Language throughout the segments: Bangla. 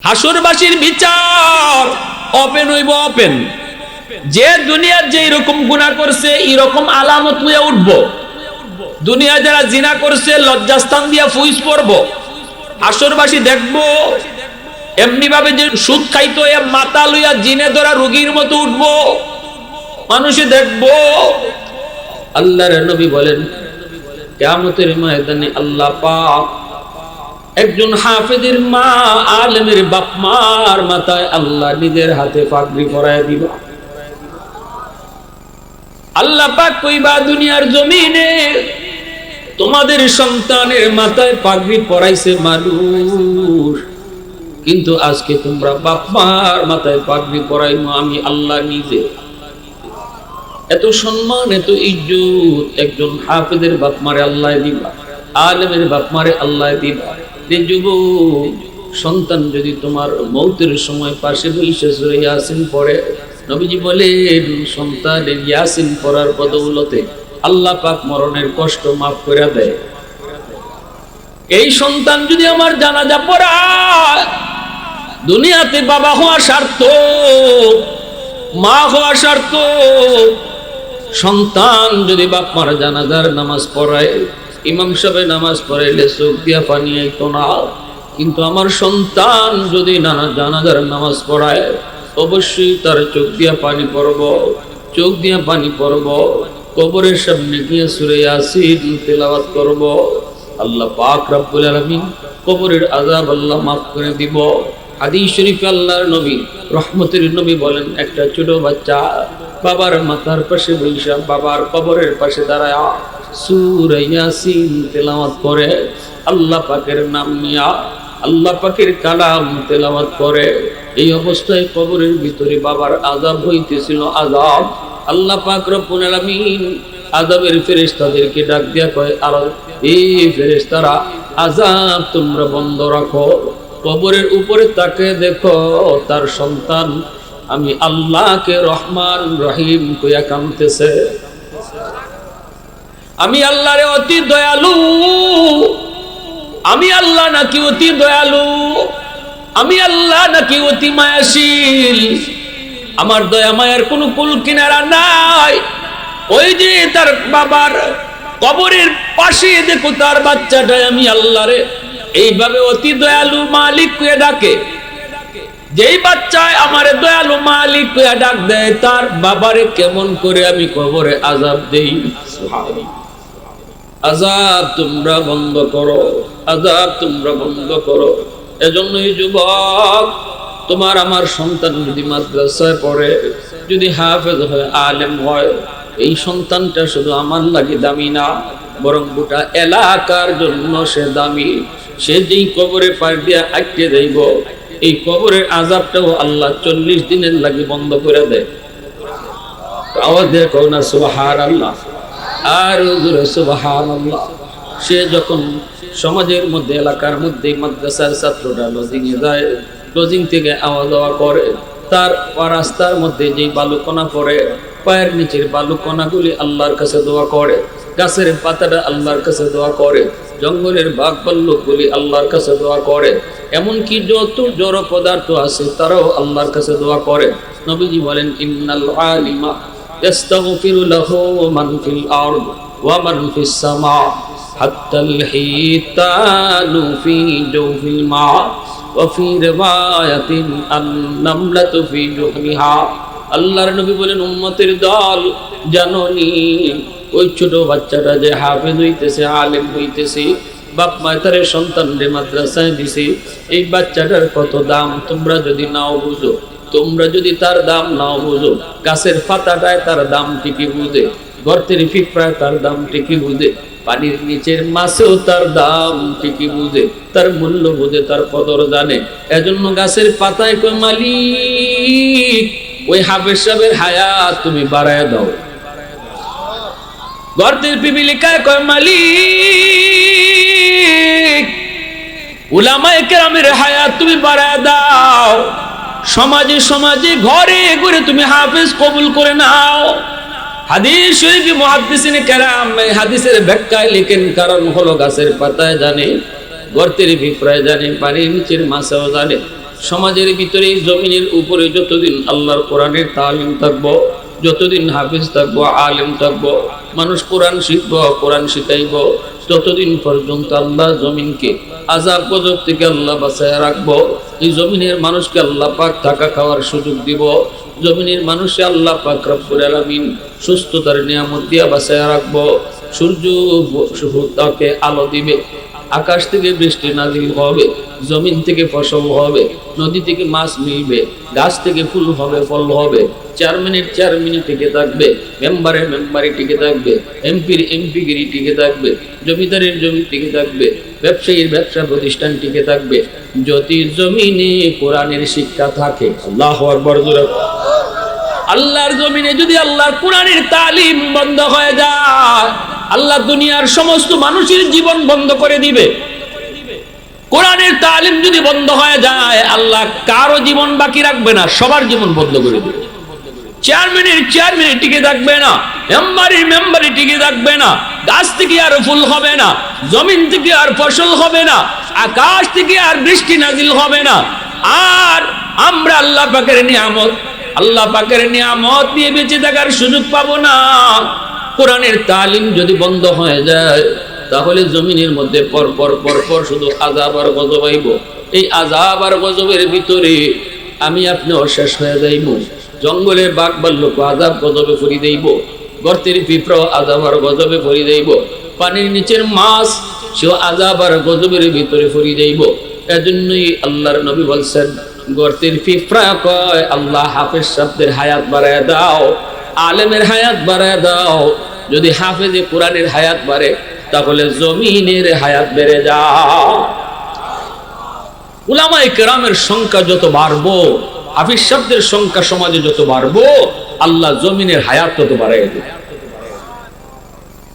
হাসরবাসীর বিচার ওপেন হইব, ওপেন। যে দুনিয়ার যে এরকম গুনাহ করছে এরকম আলামত লইয়া উঠবো। দুনিয়া যারা জিনা করছে লজ্জাস্থান দিয়া ফুইস পড়বো। হাসরবাসী দেখবো এমনি ভাবে যে সুদ খাইতো এ মাথা লইয়া জিনে ধরা রোগীর মতো উঠবো। মানুষে দেখবো। আল্লাহর নবী বলেন কিয়ামতের ময়দানে আল্লাহ পাক একজন হাফেজের মা, আলেমের বাপ মার মাথায় আল্লাহ নিজের হাতে পাগড়ি পরায় দিল। আল্লাহ পাক কইবা দুনিয়ার জমিনে তোমাদের সন্তানের মাথায় পাগড়ি পরাইছে মানুষ, কিন্তু আজকে তোমরা বাপ মার মাথায় পাগড়ি পরাইমো আমি আল্লাহ নিজে। এত সম্মান, এত ইজ্জত একজন হাফেজের বাপ মারে আল্লাহ দিবা, আলেমের বাপ মারে আল্লাহ দিবা। যুবক সন্তান যদি তোমার মৌতের সময় পাশে বসে সূরা ইয়াসিন পড়ে, নবীজি বলেন সন্তানের ইয়াসিন পড়ার বদৌলতে আল্লাহ পাক মরণের কষ্ট মাফ করে দেয়। এই সন্তান যদি আমার জানাজা পড়ায়, দুনিয়াতে বাবা হওয়া স্বার্থ, মা হওয়া স্বার্থ, সন্তান যদি বাপ মার জানাজার নামাজ পড়ায়, ইমাম সাহেব নামাজ পড়াইলে চোখ দিয়া পানি আইতো না, কিন্তু আমার সন্তান যদি জানাজার নামাজ পড়ায় অবশ্যই তার চোখ দিয়া পানি পড়ব, চোখ দিয়া পানি পড়ব। কবরের সামনে গিয়ে সূরা ইয়াসিন তেলাওয়াত করব। আল্লাহ পাক রব্বুল আলামিন কবরের আযাব আল্লাহ মাফ করে দিব। হাদিস শরীফে আল্লাহর নবী রহমতের নবী বলেন একটা ছোট বাচ্চা বাবার মাথার পাশে বসে বাবার কবরের পাশে দাঁড়ায় সূরা ইয়াসিন তেলাওয়াত করে, আল্লাহ পাকের নাম নিয়া আল্লাহ পাকের কালাম তেলাওয়াত করে। এই অবস্থায় কবরের ভিতরে বাবার আযাব হইতেছিল, আযাব। আল্লাহ পাক রব্বুল আলামিন আযাবের ফেরেশতাদেরকে ডাক দিয়া কয়, আর এই ফেরেশতারা আযাব তোমরা বন্ধ রাখো। কবরের উপরে তাকে দেখো তার সন্তান আমি আল্লাহকে রহমান রহিম কইয়া কাঁদতেছে। আমি আল্লাহরে অতি দয়ালু, আমি আল্লাহ নাকি অতি দয়ালু, আমি আল্লাহ নাকি অতি মায়াশীল, আমার দয়া মায়ের কোনো কুল কিনারা নাই। ওই যে তার বাবার কবরের পাশে দেখো তার বাচ্চাটা আমি আল্লাহরে এইভাবে অতি দয়ালু মালিক কইয়া ডাকে। যেই বাচ্চায় আমারে দয়ালু মালিক কইয়া ডাক দেয়, তার বাবারে কেমন করে আমি কবরে আযাব দেই। আযাব তোমরা বন্ধ করো, আযাব তোমরা বন্ধ করো। এজন্যই যুবক তোমার আমার সন্তান যদি মাদ্রাসায় পড়ে, যদি হাফেজ হয়, আলেম হয়, এই সন্তানটা শুধু আমার লাগে দামি না, বরং গোটা এলাকার জন্য সে দামি। সে যেই কবরে পার দিয়া আটকে যাইব, এই কবরের আযাবটাও আল্লাহ 40 দিনের লাগে বন্ধ করে দেয়। আওয়াজ দিয়ে কও না সুবহানাল্লাহ, আর জোরে সুবহানাল্লাহ। সে যখন সমাজের মধ্যে এলাকার মধ্যে মাদ্রাসার ছাত্ররা লজিংয়ে যায়, লজিং থেকে আওয়া যাওয়া করে, তার রাস্তার মধ্যে যে বালুকণা পড়ে, পায়ের নিচের বালুকণাগুলি আল্লাহর কাছে দোয়া করে, গাছের পাতাটা আল্লাহর কাছে দোয়া করে, জঙ্গলের বাঘ ভাল্লুকগুলি আল্লাহর কাছে দোয়া করে, এমনকি যত জড় পদার্থ আছে তারাও আল্লাহর কাছে দোয়া করে। নবীজি বলেন ইন্নাল আলিমা ইস্তাগফিরু লাহু মান ফিল আরদ ওয়া মান ফিস সামা হাত্তাল হিতানু ফি জওফিল মা ওয়া ফি রিওয়ায়াতিন আন-নামলাতু ফি জুহরিহা। আল্লাহর নবী বলেন উম্মতের দল জানোনি ওই ছোট বাচ্চাটা যে হাফেজ হইতেছে, আলেম হইতেছে, বাপ মায়ের তারে সন্তানরে মাদ্রাসায় দিছে, এই বাচ্চাটার কত দাম তোমরা যদি নাও বুঝো, তোমরা যদি তার দাম নাও বুঝো, গাছের পাতাটায় তার দাম ঠিকই বুঝে, গর্তের পিঁপড়ায় তার দাম ঠিকই বুঝে, পানির নিচের মাছেও তার দাম ঠিকই বুঝে, তার মূল্য বুঝে, তার কদর জানে। এজন্য গাছের পাতায় কই মালিক ওই হাফেজ সাহেবের হায়াত তুমি বাড়ায় দাও। গর্তের পিপিলিকায় কয় মালিক উলামায়ে কেরামের হায়াত তুমি বাড়ায় দাও। সমাজে সমাজে ঘরে ঘরে তুমি হাফেজ কবুল করে নাও। হাদিস শরীফে মুহাদ্দিসিনে কেরাম এই হাদিসের ব্যাখ্যায় লিখেন, কারণ হলো গাছের পাতায় জানে, গর্তের পিঁপড়ায় জানে, পানির নিচের মাছেও জানে, সমাজের ভিতরে জমিনের উপরে যতদিন আল্লাহর কোরআনের তালিম থাকবো, যতদিন হাফিজ থাকবো, আলেম থাকবো, মানুষ কোরআন শিখবো, কোরআন শিখাইব, ততদিন পর্যন্ত আল্লাহ জমিনকে আযাব গজব থেকে আল্লাহ বাঁচায় রাখবো। এই জমিনের মানুষকে আল্লাহ পাক থাকা খাওয়ার সুযোগ দিব। জমিনের মানুষে আল্লাহ পাক রব্বুল আলামিন সুস্থতার নিয়ামত দিয়া বাঁচায় রাখবো। সূর্য তাকে আলো দিবে, আকাশ থেকে বৃষ্টি নাজিল হবে, জমিন থেকে ফসল হবে, নদী থেকে মাছ মিলবে, গাছ থেকে ফুল হবে, ফল হবে। 4 মিনিট টিকে থাকবে, মেম্বারে টিকে থাকবে, এমপির এমপিগিরি টিকে থাকবে, জমিদারের জমি টিকে থাকবে, ব্যবসায়ীর ব্যবসা প্রতিষ্ঠান টিকে থাকবে যদি জমিনে কোরআনের শিক্ষা থাকে। আল্লাহু আকবার জোরে। আল্লাহর জমিনে যদি আল্লাহর কোরআনের তালিম বন্ধ হয়ে যায়, আল্লাহ দুনিয়ার সমস্ত মানুষের জীবন বন্ধ করে দিবে। কোরআনের তালিম যদি বন্ধ হয়ে যায়, আল্লাহ কারো জীবন বাকি রাখবে না, সবার জীবন বন্ধ করে দিবে। 4 মিনিট টিকে থাকবে না, মেম্বারি টিকে থাকবে না, গাছ থেকে আর ফুল হবে না, জমিন থেকে আর ফসল হবে না, আকাশ থেকে আর বৃষ্টি নাজিল হবে না। আর আমরা আল্লাহ পাকের নিয়ামত নিয়ে বেঁচে থাকার সুযোগ পাবো না। কোরআনের তালিম যদি বন্ধ হয়ে যায়, তাহলে জমিনের মধ্যে পর শুধু আযাব আর গজব আইব। এই আযাব আর গজবের ভিতরে আমি আপনি অশেষ হয়ে যাইব। জঙ্গলে বাঘ ভাল্লুক আযাব গজবে পড়ি দেইব, গর্তের পিঁপড়া আযাব আর গজবে পড়ি দেইব, পানির নিচের মাছ সেও আযাব আর গজবের ভিতরে পড়ি দেইব। এজন্যই আল্লাহর নবী বলছেন, গর্তের পিঁপড়া কয় আল্লাহ হাফেজ সাহেবদের হায়াত বাড়ায় দাও, আলেমের হায়াত বাড়ায় দাও। যদি হাফেজে কোরআনের হায়াত বাড়ে, তাহলে জমিনের হায়াত বেড়ে যায়। উলামায়ে কেরামের সংখ্যা যত বাড়বো, হাফিজ সাহেবদের সংখ্যা সমাজে যত বাড়বো, আল্লাহ জমিনের হায়াত তত বাড়ায় দেবে।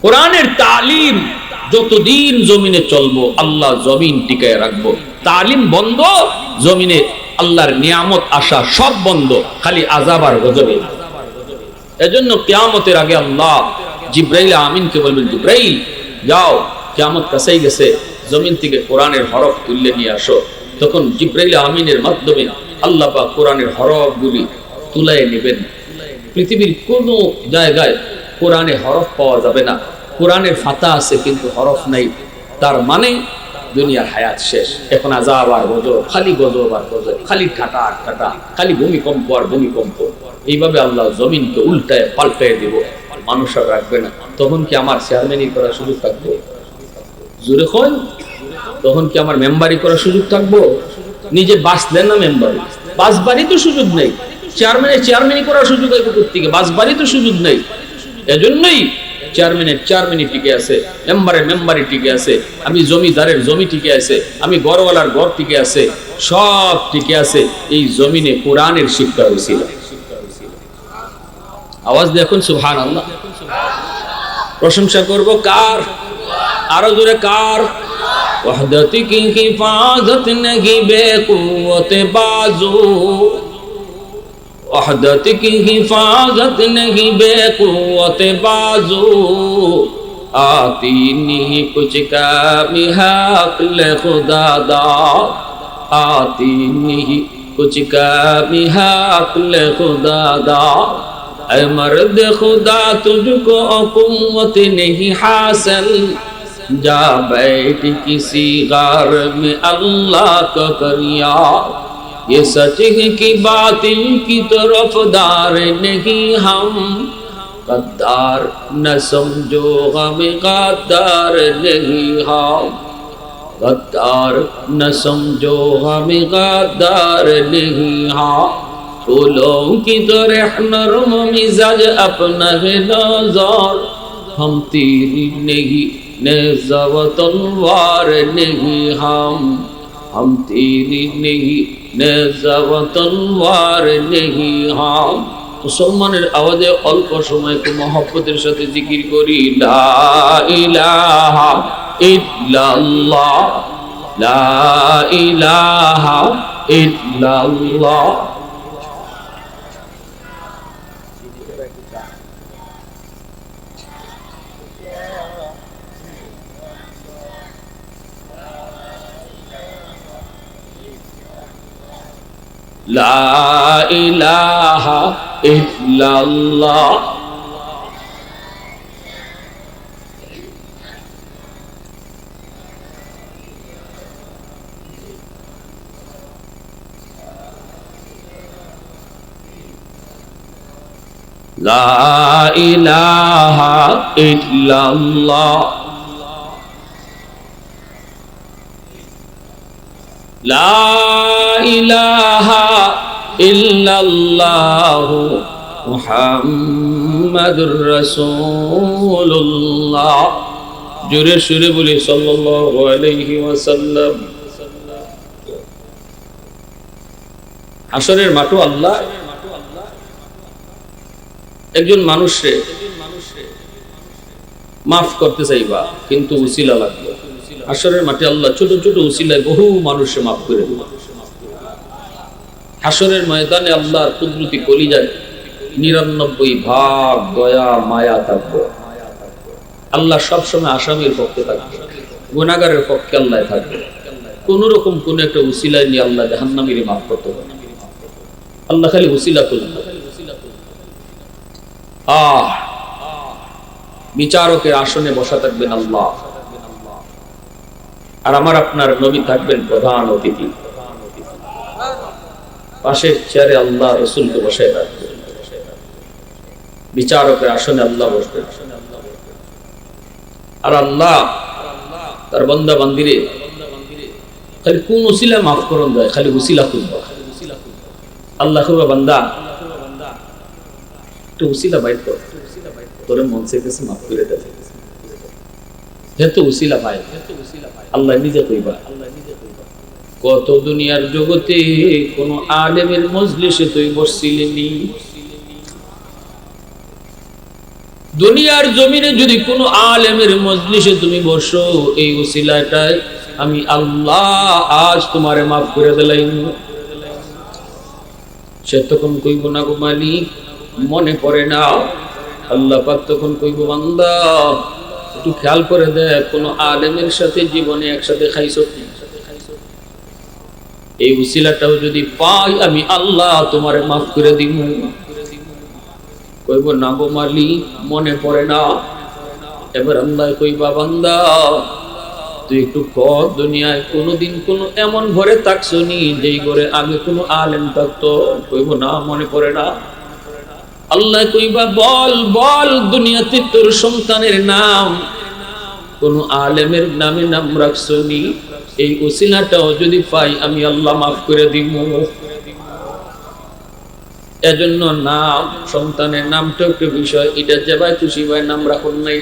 কোরআনের তালিম যতদিন জমিনে চলবো, আল্লাহ জমিন টিকায় রাখবো। তালিম বন্ধ, জমিনে আল্লাহর নিয়ামত আসা সব বন্ধ, খালি আযাব আর গজবে। এজন্য কিয়ামতের আগে আল্লাহ জিবরাইল আমিনকে বলবেন, জিবরাইল যাও, কিয়ামত কাছেই গেছে, জমিন থেকে কোরআনের হরফ তুলে নিয়ে আসো। তখন জিবরাইল আমিনের মাধ্যমে আল্লাহ পাক কোরআনের হরফগুলি তুলে নেবেন। পৃথিবীর কোনো জায়গায় কোরআনে হরফ পাওয়া যাবে না। কোরআনের ফাতা আছে কিন্তু হরফ নাই, তার মানে দুনিয়ার হায়াত শেষ। এখন আযাব আর গজব, খালি গজব আর গজব, খালি ঠাটা আর ঠাটা, খালি ভূমিকম্প আর ভূমিকম্প। এইভাবে আল্লাহ জমিনকে উল্টায় পাল্টায় দেব, মানুষ আর রাখবে না। তখন কি আমার চেয়ারম্যানই করার সুযোগ থাকবে? জোরে কই, তখন কি আমার মেম্বারি করার সুযোগ থাকবো? নিজে বাঁচলেন না মেম্বারি, বাসবাড়ি তো সুযোগ নেই। চেয়ারম্যানই করার সুযোগ আছে কোত্থেকে? বাসবাড়ি তো সুযোগ নেই। এজন্যই চেয়ারম্যানের টিকে আছে, মেম্বারি টিকে আছে, আমি জমিদারের জমি টিকে আছে, আমি ঘরওয়ালার ঘর টিকে আছে, সব টিকে আছে এই জমিনে কোরআনের শিক্ষা হয়েছিল। আওয়াজ দেখুন সুবহানাল্লাহ। প্রশংসা করব কার? আরো জোরে কার? ওয়াহদাতি কি হিফাজত নেহি বেকুওতে বাজু, ওয়াহদাতি কি হিফাজত নেহি বেকুওতে বাজু, आती नहीं कुछ कमी हक ले खुदा दा, आती नहीं कुछ कमी हक ले खुदा दा। ऐ मर्द खुदा तुझको कुव्वत नहीं हासिल, जा बैठ किसी गार में अल्लाह का करिया। ये सच है कि बातिल की तरफदार नहीं हम, गद्दार न समझो हमें गद्दार नहीं हम, गद्दार न समझो हमें गद्दार नहीं हम। फूलों की तरह नरम मिजाज अपना है नज़र, हम तीर नहीं नेज़ा व तलवार नहीं हम तीर नहीं नेज़ा व तलवार नहीं हम। মুসলমানের আওয়াজে অল্প সময় একটু মহব্বতের সাথে জিকির করি, লা ইলাহা ইল্লাল্লাহ, লা ইলাহা ইল্লাল্লাহ। লা ইলাহা ইল্লাল্লাহ। লা ইলাহা ইল্লাল্লাহ। লা ইলাহা ইল্লাল্লাহ মুহাম্মাদুর রাসূলুল্লাহ। জোরে সুরে বলি সাল্লাল্লাহু আলাইহি ওয়াসাল্লাম। হাসরের মাঠে আল্লাহ একজন মানুষে মাফ করতে চাইবা, কিন্তু উসিলা লাগবে। হাসরের মাঠে আল্লাহ ছোট ছোট উসিলায় বহু মানুষে মাফ করে দিবে। হাসরের ময়দানে আল্লাহর কুদরতি কলিজায় ৯৯ ভাগ দয়া মায়া থাকবে। আল্লাহ সবসময় আসামির পক্ষে থাকবে, গুনাহগারের পক্ষে আল্লাহ থাকবে। কোন রকম কোন একটা উসিলায় নিয়ে আল্লাহ জাহান্নামীরে মাফ করতে হবে। আল্লাহ খালি উসিলা করবে। বিচারকের আসনে বসা থাকবেন আল্লাহ, আর আমার আপনার নবী থাকবেন প্রধান অতিথি। পাশের চেয়ারে আল্লাহ রসুলকে বসায় রাখবেন। বিচারকের আসনে আল্লাহ বসবেন, আর আল্লাহ তার বান্দা বান্দিরে খালি কোন উসিলা মাফ করুন যায়, খালি উসিলা খুঁজবা। আল্লাহ খুঁজবা, বান্দা একটু উসিলা বাইর কর, তোর মন চাইতেছে মাফ করে দেবে। যেহেতু উসিলা পায় আল্লাহ নিজে কইবা। কত দুনিয়ার জগতে কোন আলেমের মজলিসে তুই বসছিলি? দুনিয়ার জমিনে যদি কোন আলেমের মজলিসে তুমি বসো, এই উসিলাটাই আমি আল্লাহ আজ তোমারে মাফ করে দিলাম। সে তখন কইব না গো মালিক, মনে পড়ে না। আল্লাহ পাক তখন কইব, বান্দা একটু খেয়াল করে দেখ, কোন আলেমের সাথে জীবনে একসাথে খাইছো? এই উসিলাটাও যদি পাই আমি আল্লাহ তোমারে মাফ করে দিব। কইব না গো মালিক, মনে পড়ে না। এবার আল্লাহ কইবা, বান্দা তুই একটু কর, দুনিয়ায় কোনদিন কোন এমন ঘরে থাকছো নি যেই ঘরে আগে কোনো আলেম থাকতো? কইব না, মনে পড়ে না। আল্লাহ কইবা, বল বল, দুনিয়াতে তোর সন্তানের নাম কোন আলেমের নামে নাম রাখছো নি? এই উসিলাটাও যদি পাই আমি আল্লাহ মাফ করে দিব। এজন্য নাম, সন্তানের নামটা একটা বিষয়, এটা যেভাবে খুশি ভাই নাম রাখুন নাই,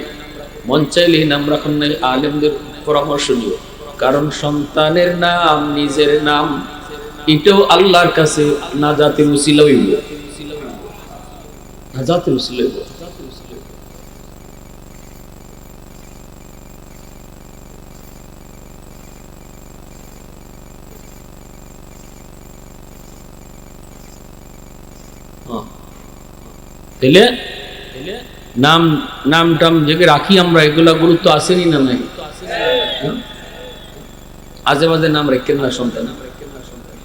মন চাইলেই নাম রাখুন নাই, আলেমদের পরামর্শ নিও। কারণ সন্তানের নাম, নিজের নাম, এটাও আল্লাহর কাছে নাজাতের উসিলা হইব, নাজাতের উসিলা হইব। তাইলে নাম নাম টাম যে রাখি আমরা, এগুলা গুরুত্ব আসেনি না নাই? আজে বাজে নাম রেখেন না সন্তান,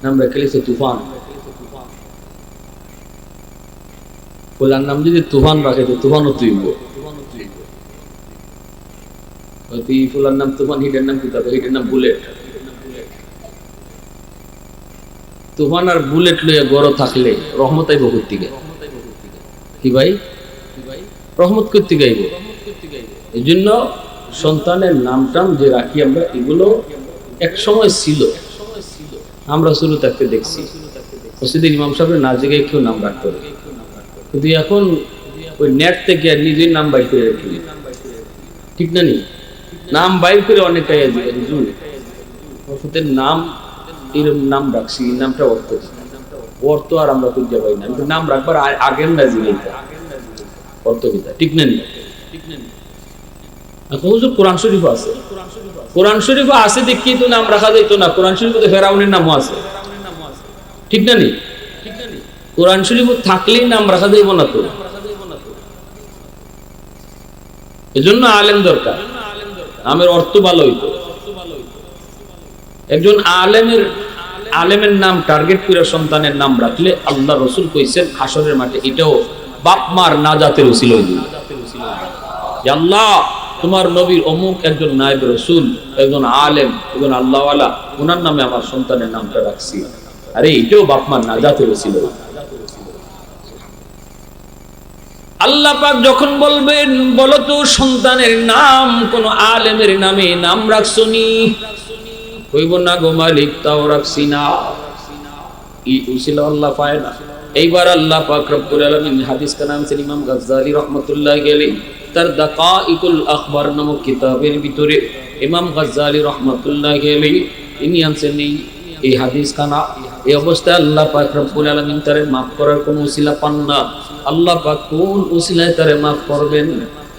নাম রেখে লিখছে তুফান। বলার নাম যদি তুফান রাখে তো তুফানও তুইব। ফুলার নাম তুফান, হিটের নাম কি থাকবে? হিটের নাম বুলেট। তুফান আর বুলেট লইয়া গড় থাকলে রহমত আইব কোত্থেকে? কি ভাই, রহমত করতে গাইব। এই জন্য সন্তানের নাম টাম যে রাখি আমরা, এগুলো এক সময় ছিল, আমরা শুরু থাকতে দেখছি মসজিদের ইমাম সাহেবের না জায়গায় কেউ নাম রাখতে, কিন্তু এখন ওই নেট থেকে আর নিজের নাম বাইর করে রাখি, ঠিক না? নি নাম বাইর করে অনেকটাই নাম, এরকম নাম রাখছি, নামটা অর্থ অর্থ আর আমরা খুঁজে পাই না। নাম রাখবার আগের না জিনিসটা অর্থ কিতা, ঠিক না? নি কোরআন শরীফ আছে, কোরআন শরীফ আছে দেখি তো নাম রাখা যাইতো না। কোরআন শরীফে ফেরাউনের নামও আছে, ঠিক না? নি কোরআন শরীফ থাকলেই নাম রাখা যাইব না তো। এজন্য আলেম দরকার, নামের অর্থ ভালো হইতো। একজন আলেমের আলেমের নাম টার্গেট করে সন্তানের নাম রাখলে আল্লাহ রসুল কইছেন হাসরের মাঠে এটাও বাপ মার নাজাতের উসিলা হইল। আল্লাহ তোমার নবীর অমুক একজন নায়েব রসুল, একজন আলেম, একজন আল্লাহওয়ালা, ওনার নামে আমার সন্তানের নামটা রাখছি, আরে এটাও বাপ মার নাজাতের উসিলা। আল্লাহ পাক যখন বলবেন বলো তো সন্তানের নাম কোন আলেমের নামে নাম রাখছনি, কইব না গো মালিক তাও রাখছি না, এই উসিলা আল্লাহ পায় না। এইবার আল্লাহ পাক রব্বুল আলামিন হাদিস কা নাম ছিল ইমাম গাজ্জালী রাহমাতুল্লাহি আলাইহি তার দাকাইকুল আখবার নামক কিতাবের ভিতরে ইমাম গাজ্জালী রাহমাতুল্লাহি আলাইহি ইনি আনছেন এই হাদিস খানা। এই অবস্থায় আল্লাহ পাক রব্বুল আলামিন তারে মাফ করার কোন উসিলা পান না। আল্লাহ পাক কোন উসিলায় তারে মাফ করবেন?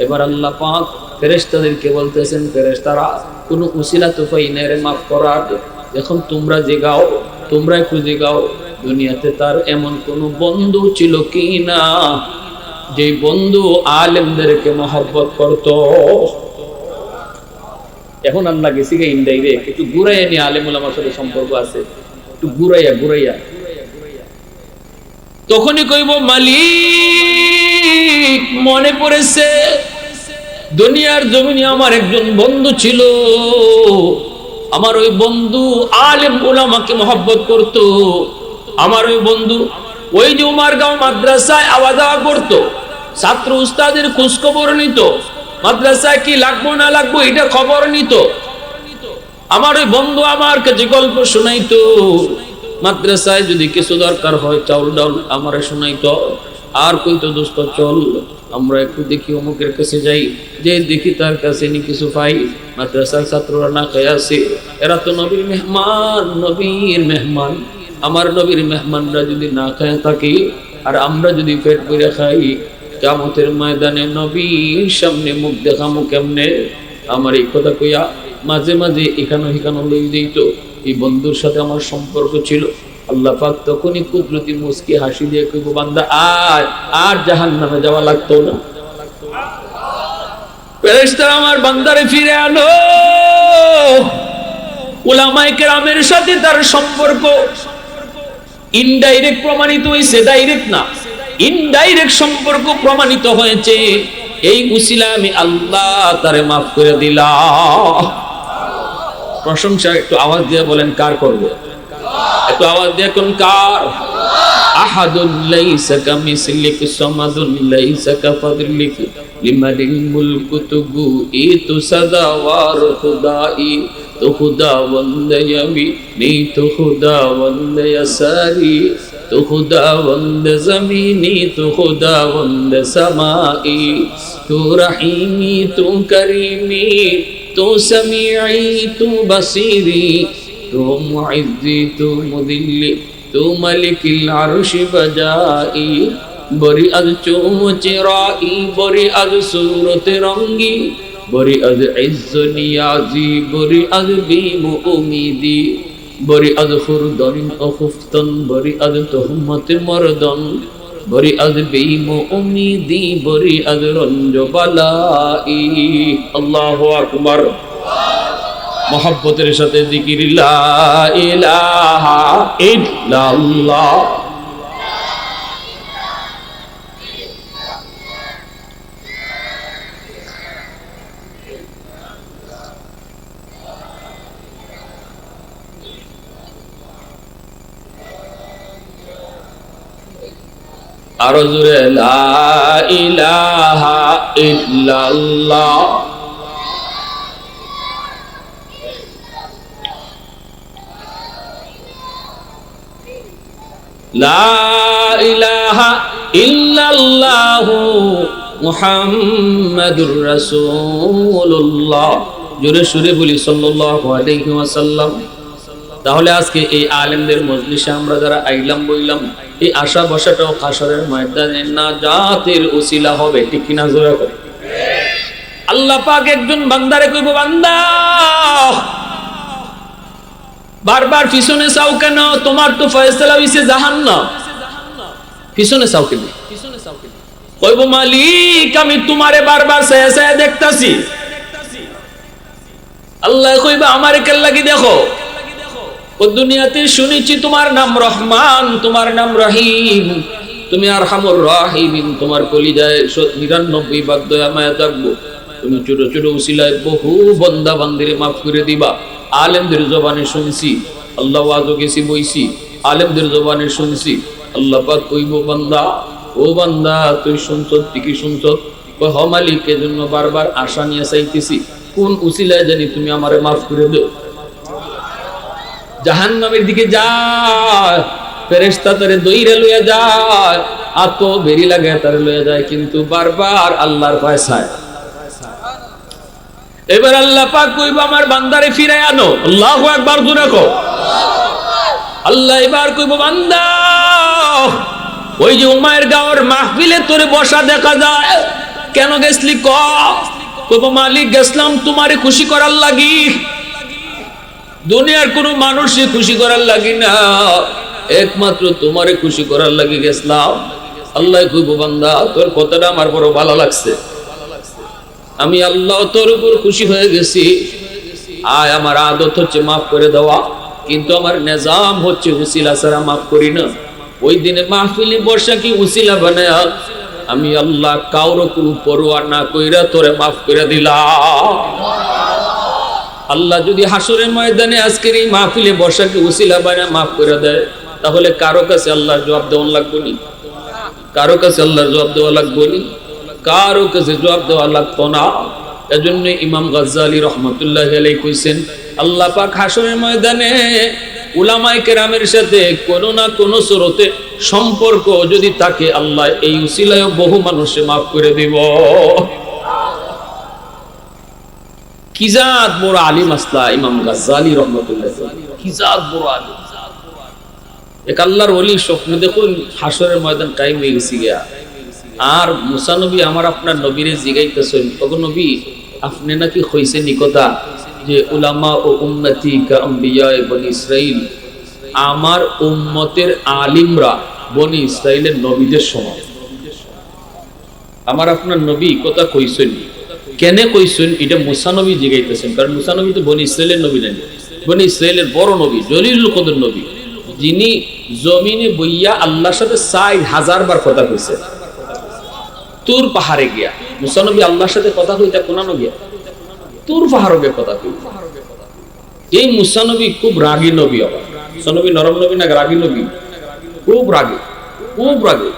এবার আল্লাহ পাক ফেরেশতাদেরকে বলতেছেন ফেরেশতারা কোন উসিলা তো পাই না রে মাফ করার, এখন তোমরা জেগাও, তোমরা একটু জেগাও দুনিয়াতে তার এমন কোন বন্ধু ছিল কি না যে বন্ধু আলেমদেরকে মহব্বত করত। এখন আল্লাহ গেছি গে ইনডাইরেক্ট একটু ঘুরাইয়া নিয়ে আলেম ওলামার সাথে সম্পর্ক আছে, একটু ঘুরাইয়া তখনই কইব মালিক মনে পড়েছে দুনিয়ার জমিনে আমার একজন বন্ধু ছিল, আমার ওই বন্ধু আলেম ওলামাকে মহব্বত করত, আমার ওই বন্ধু ওই যে উমারগাঁও মাদ্রাসায় আওয়া যাওয়া করতো, ছাত্র উস্তাদের খোঁজ খবর নিত, মাদ্রাসায় কি লাগবো না লাগবো এটা খবর নিত, আমার ওই বন্ধু আমার কাছে গল্প শোনাইতো, মাদ্রাসায় যদি কিছু দরকার হয় চাউল ডাউল আমারে শোনাইতো, আর কইতো দোস্ত চল আমরা একটু দেখি অমুকের কাছে যাই, যে দেখি তার কাছে নি কিছু পাই, মাদ্রাসার ছাত্ররা না খেয়ে আছে, এরা তো নবীর মেহমান, নবীর মেহমান, আমার নবীর মেহমানরা যদি না খায় থাকি আর আমরা যদি পেট ভরে খাই কিয়ামতের ময়দানে নবীর সামনে মুখ দেখামু কেমনে? আমার এই কথা কইয়া মাঝে মাঝে এখানে লই দিত। এই বন্ধুর সাথে আমার সম্পর্ক ছিল। আল্লাহ পাক তখনই কুদরতি মুস্কি হাসি দিয়ে কইব বান্দা আর জাহান্নামে যাওয়া লাগতো না। ফেরেশতারা আমার বান্দারে ফিরে আনো। উলামায়ে কেরামের সাথে তার সম্পর্ক ইনডাইরেক্ট প্রমাণিত হয়েছে, ডাইরেক্ট না, ইনডাইরেক্ট সম্পর্ক প্রমাণিত হয়েছে। এই উসিলা আমি আল্লাহ তারে মাফ করে দিলাম। প্রশংসা একটু আওয়াজ দিয়ে বলেন কার করবে? একটু আওয়াজ দিয়ে কোন কার? আহাদুন লাইসা কামিসলিক সামাদুন লাইসা কাফাদলিক লিমানিল মুলকু তুবু ইতু সাদাওয়ার খুদাই তো খুদাবন্দ ইয়ামি নি তো খুদাবন্দ ইয়াসারি তো খুদাবন্দ জমিনি তো খুদাবন্দ সামাই তো রহিমি তো করিমি তো সামিঈ তো বসিরি তো মুইজ্জি তো মুদিল্লি তো মালিকিল আরশি বজাই বরি আজ চুম চিরাই বরি আজ সুরত রঙ্গি বরি আজ ইজ্জ নিয়াজি বরি আজ বিম উমিদি বরি আজ খুরদন ও খুফতন বরি আজ তুহমত মরদন বরি আজ বিম উমিদি বরি আজ রঞ্জ বালাই। আল্লাহু আকবার। মোহাব্বতের সাথে জিকির লা ইলাহা ইল্লাল্লাহ। আরো জোরে লা ইলাহা ইল্লাল্লাহ। লা ইলাহা ইল্লাল্লাহু মুহাম্মাদুর রাসূলুল্লাহ। জোরে সুরে বলি সাল্লাল্লাহু আলাইহি ওয়াসাল্লাম। তাহলে আজকে এই আলেমদের মজলিসে আমরা যারা আইলাম বইলাম, এই আশা বসাটাও হাশরের ময়দানে নাজাতের উসিলা হবে, ঠিক কিনা? জোরে করে আল্লাহ পাক একজন বান্দারে কইব বান্দা বারবার পিছনে চাও কেন? তোমার তো ফয়সালা হইছে জাহান্নাম, পিছনে চাও কেন? কইব মালিক আমি তোমারে বারবার চায়া চায়া দেখতাছি। আল্লাহ কইবা আমারে কেন লাগি দেখো? ও দুনিয়াতে শুনেছি তোমার নাম রহমান, তোমার নাম রহিম, তুমি আরহামুর রাহিমিন, তোমার কলিজায় 99 ভাগ দয়া মায়া থাকবো। তুমি ছোট ছোট উসিলায় বহু বান্দা বান্দিরে মাফ করে দিবা। আলেমদের জবানে শুনছি, আল্লাহ ওয়াজও গেছি বইছি, আলেমদের জবানে শুনছি, আল্লাহ পাক কইব বান্দা, ও বান্দা তুই শুনছ, ঠিকই শুনছ, হ মালিক, এজন্য বারবার আশা নিয়ে চাইতেছি কোন উসিলায় জানি তুমি আমারে মাফ করে দেও। জাহান্নামের দিকে যায়, ফেরেশতা তারে দইরা লইয়া যায়, আত বেরি লাগে তারে লইয়া যায়, কিন্তু বারবার আল্লাহর ফয়সালা। এবার আল্লাহ পাক কইবা আমার বান্দারে ফিরায় আনো। আল্লাহু আকবার, জোরে কও। আল্লাহ এবার কইব বান্দা, ওই যে উমায়ের গাওয়ার মাহফিলে তোরে বসা দেখা যায়, কেন গেছলি ক? কইব মালিক গেছলাম তোমারে খুশি করার লাগি, দুনিয়ার কোনো মানুষে খুশি করার লাগি না, একমাত্র তোমারে খুশি করার লাগি গেছলাম। আল্লাহ কইব বান্দা তোর কথাটা আমার বড় ভালো লাগছে, আমি আল্লাহ তোর উপর খুশি হয়ে গেছি। আয় আমার আদত হচ্ছে মাফ করে দেওয়া, কিন্তু আমার নিজাম হচ্ছে উসিলা ছাড়া মাফ করি না। ওই দিনে মাহফিলে বসা কি উসিলা বানায় আমি আল্লাহ কাউর কোনো পরোয়া না কইরা তোরে মাফ করে দিলাম। আল্লাহ যদি হাসরের ময়দানে আজকের এই মাহফিলে বসাকে উসিলা বানায় মাফ করে দেয়, তাহলে কারো কাছে আল্লাহর জবাব দেওয়া লাগবে নি? কারো কাছে আল্লাহর জবাব দেওয়া লাগবে নি? কারো কাছে জবাব দেওয়া লাগতো না। এজন্য ইমাম গাজ্জালী রহমাতুল্লাহি আলাইহি কইছেন, আল্লাহ পাক হাসরের ময়দানে উলামায়ে কেরামের সাথে কোনো না কোনো সুরতে সম্পর্ক যদি থাকে, আল্লাহ এই উসিলায় বহু মানুষে মাফ করে দিব। কি জাত বড় আলিম আসলা ইমাম গাজ্জালী রহমাতুল্লাহি আলাইহি, কি জাত বড় আলিম। এক আল্লাহর ওলি স্বপ্নে দেখুন হাসরের ময়দান কায়েম হয়ে গেছে গিয়া, আর মুসা নবী আমার আপনার নবীরে জিগাইতেছেন, ওগো নবী আপনি নাকি কইছেন ই কথা যে উলামা ও উম্মতি কা আম্বিয়ায়ে বনি ইসরাইল, আমার উম্মতের আলিমরা বনি ইসরাইলের নবীদের সমান। আমার আপনার নবী কথা কইছেন, কেন কইছেন এটা মুসা নবী জিগাইতেছেন, কারণ মুসা নবী তো বনি ইসরাইলের নবী নেন, বনি ইসরাইলের বড় নবী, জলিলুল কদর নবী, যিনি জমিনে বইয়া আল্লাহর সাথে 4000 বার কথা কইছে। তুর পাহাড়ে গিয়া মুসা নবী আল্লাহর সাথে কথা কইতা কোনানো গিয়া তুর পাহাড়ে গিয়া কথা কই। এই মুসা নবী খুব রাগী নবী। আবার মুসা নবী নরম নবী না রাগী নবী? খুব রাগী, খুব রাগী।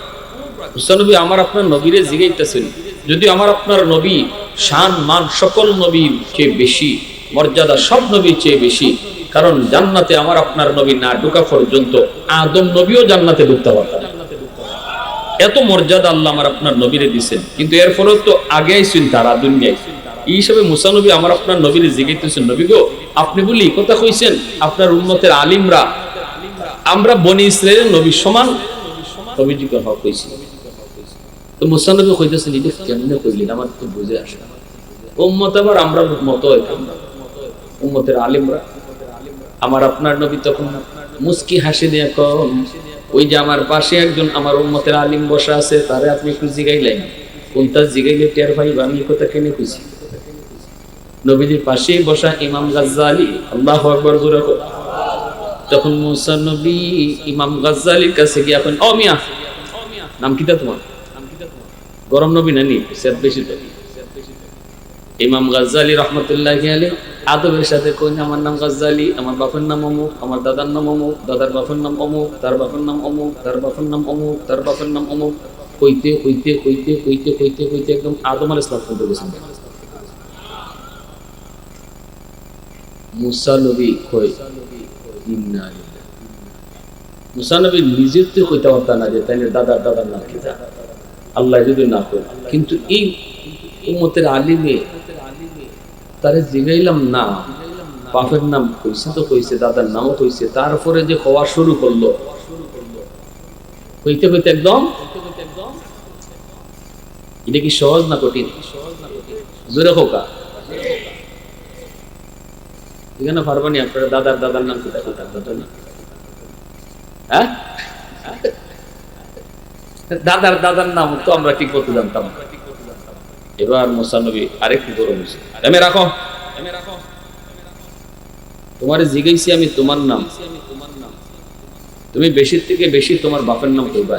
মুসা নবী আমার আপনার নবীরে জিগাইতেছেন, যদি আমার আপনার নবী শান মান সকল নবীর চেয়ে বেশি, মর্যাদা সব নবীর চেয়ে বেশি, কারণ জান্নাতে আমার আপনার নবী না ঢোকা পর্যন্ত আদম নবীও জান্নাতে ঢুকতে পারতেন, এত মর্যাদা আল্লাহ আমার আপনার নবীরে দিয়েছেন। কিন্তু এরপরেও তো আগে আইছেন তারা দুনিয়ায়, এই হিসাবে মুসা নবী আমার আপনার নবীরে জিগাইতেছেন, নবী গো আপনি বলি কথা কইছেন আপনার উম্মতের আলিমরা আমরা বনি ইসরাইলের নবী সমান, নবীজি কথা কইছি। তো মুসা নবী কইতেছেন এটা কেমনে কইলেন, আমার তো বুঝে আসে না। উম্মত আবার আমরা মত উম্মতের আলিমরা, আমার আপনার নবী তখন মুস্কি হাসি দিয়ে কন, ওই যে আমার পাশে একজন আমার উম্মতের আলিম বসা আছে, তারে আপনি একটু জিগাইলেন, কোনটা জিগাইলে টের পাইবা আমি কথা কেনে কইছি। নবীজির পাশে বসা ইমাম গাজ্জালী, আল্লাহু আকবার জোরে কও। তখন মুসা নবী ইমাম গাজ্জালীর কাছে গিয়ে এখন, ও মিয়া নাম কিটা তোমার? গরম নবী নানি সেত বেশি তো। ইমাম গাজ্জালী রহমাতুল্লাহি আলাইহি আদবের সাথে কই, আমার নাম গাজ্জালী, আমার বাপের নাম অমুক, আমার দাদার নাম অমুক, দাদার বাপের নাম অমুক, তার বাপের নাম অমুক, তার বাপের নাম অমুক, তার বাপের নাম অমুক, কইতে কইতে কইতে কইতে কইতে কইতে একদম আদম আলাইহিস সালাম পর্যন্ত গেছেন। মুসা নবী কই ইন্না লিল্লাহি, মুসা নবী নিজের তো কইতে পারতা না যে তাইলে দাদার দাদার নাম কি, আল্লাহ যদি না কই। কিন্তু এই উম্মতের আলিমে তারে জিগাইলাম না, বাপের নাম কইছে তো কইছে, দাদার নামও কইছে, তারপরে যে খাওয়া শুরু করলো কইতে কইতে একদম, এটা কি সহজ না কঠিন? জোরে খোকা এখানে পারবানি আপনারা দাদার দাদার নাম কোথায় কোথায় দাদা না, হ্যাঁ দাদার দাদার নাম তো আমরা ঠিক করতে জানতাম। এবার মুসা নবী আরেকটু গরম হয়েছে, এমে রাখো তোমার জিজ্ঞাসি আমি তোমার নাম, তুমি বেশির থেকে বেশি তোমার বাপের নাম কইবা।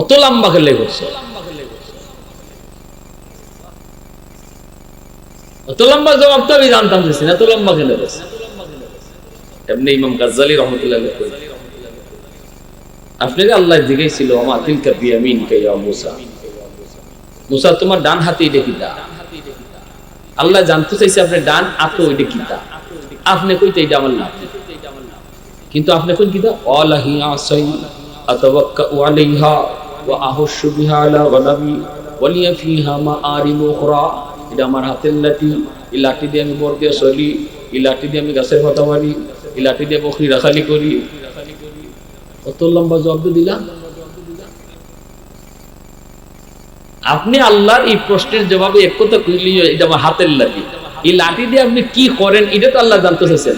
অত লম্বা খেলে করছো, অত লম্বা জবাব তো আমি জানতাম যে এত লম্বা খেলে করছে। এমনি ইমাম গাজ্জালী রহমতুল্লাহ আপনাকে আল্লাহ জিজ্ঞাসিল আমা তিলকা বিয়ামিনকা ইয়া মুসা, মুসা তোমার ডান হাতে এটা কিতা? আল্লাহ জানতে চাইছে আপনি ডান হাতে ওইটা কিতা, আপনি কইতে এটা আমার না, কিন্তু আপনি কোন কিতা আলাহি আসাই আতাওয়াক্কাউ আলাইহা ওয়া আহুশু বিহা আলা গানামি ওয়া লিয়া ফিহা মাআরিব উখরা। এটা আমার হাতের লাঠি, এই লাঠি দিয়ে আমি বর্গে চলি, এই লাঠি দিয়ে আমি গাছের পাতা মারি, এই লাঠি দিয়ে বকরি রাখালি করি। কত লম্বা জবাব দিলাম। আপনি আল্লাহর এই প্রশ্নের জবাবে এক কথা কইলি এটা আমার হাতের লাঠি, এই লাঠি দিয়ে আপনি কি করেন এটা তো আল্লাহ জানতে চাইছেন।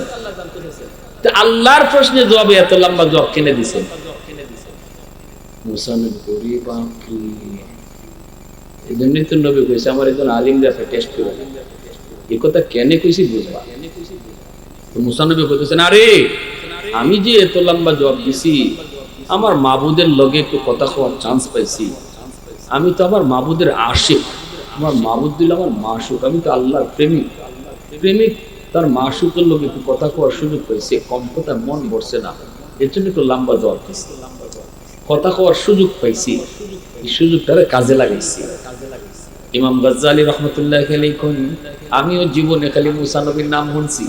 আল্লাহর প্রশ্নের জবাবে এত লম্বা জবাব কেনে দিছেন? মুসা নবী করি বাকি এজন্যই তো নবী কইছে আমার একজন আলিম দেখে টেস্ট করে, এই কথা কেনে কইছি বুঝবা। তো মুসা নবী কইতেছেন আরে আমি যে এত লম্বা জবাব দিছি আমার মাবুদের লগে একটু কথা কওয়ার চান্স পাইছি। আমি তো আমার মাবুদের আশিক, আমার মাবুদ দিল আমার মাশুক, আমি তো আল্লাহর প্রেমিক। প্রেমিক তার মাশুকের লোক একটু কথা কওয়ার সুযোগ পাইছে, কম কথা মন বসছে না, এর জন্য একটু লম্বা জবাব দিচ্ছি। কথা কওয়ার সুযোগ পাইছি, এই সুযোগটারে কাজে লাগাইছি। ইমাম গাজ্জালী রহমতুল্লাহ আলাইহি কোন আমিও জীবনে খালি মুসা নবীর নাম শুনছি,